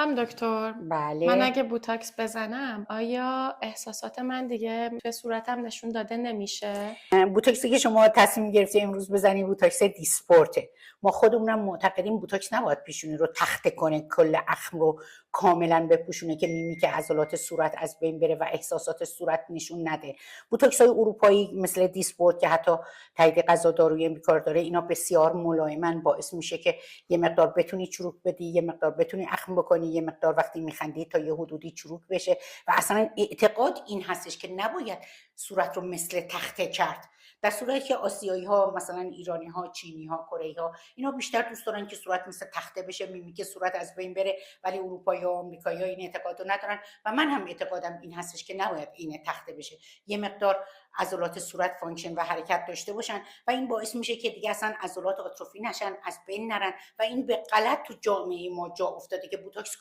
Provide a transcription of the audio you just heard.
هم دکتر، من بله. اگه بوتاکس بزنم آیا احساسات من دیگه به صورتم نشون داده نمیشه؟ بوتوکسی که شما تصمیم گرفتی امروز بزنی بوتوکس دیسپورته. ما خودمونم معتقدیم بوتوکس نباید پیشونی رو تخته کنه، کل اخم رو کاملا بپوشونه که میمیک عضلات صورت از بین بره و احساسات صورت نشون نده. بوتوکس های اروپایی مثل دیسپورت که حتی تایید غذا دارویی امریکا داره، اینا بسیار ملایمن، باعث میشه که یه مقدار بتونی چروک بدی، یه مقدار بتونی اخم بکنی، یه مقدار وقتی میخندی تا یه حدودی چروک بشه. و اصلا اعتقاد این هستش که نباید صورت رو مثل تخته کرد. در صورتی که آسیایی ها مثلا ایرانی ها، چینی ها، کره ها، اینا بیشتر دوست دارن که صورت مثل تخته بشه، میمیک صورت از بین بره. ولی اروپایی ها، آمریکایی ها این اعتقادو ندارن و من هم اعتقادم این هستش که نباید این تخته بشه. یه مقدار عضلات صورت فانکشن و حرکت داشته باشن و این باعث میشه که دیگه اصلا عضلات آتروفی نشن، از بین نرن و این به غلط تو جامعه ما جا افتاده که بوتاکس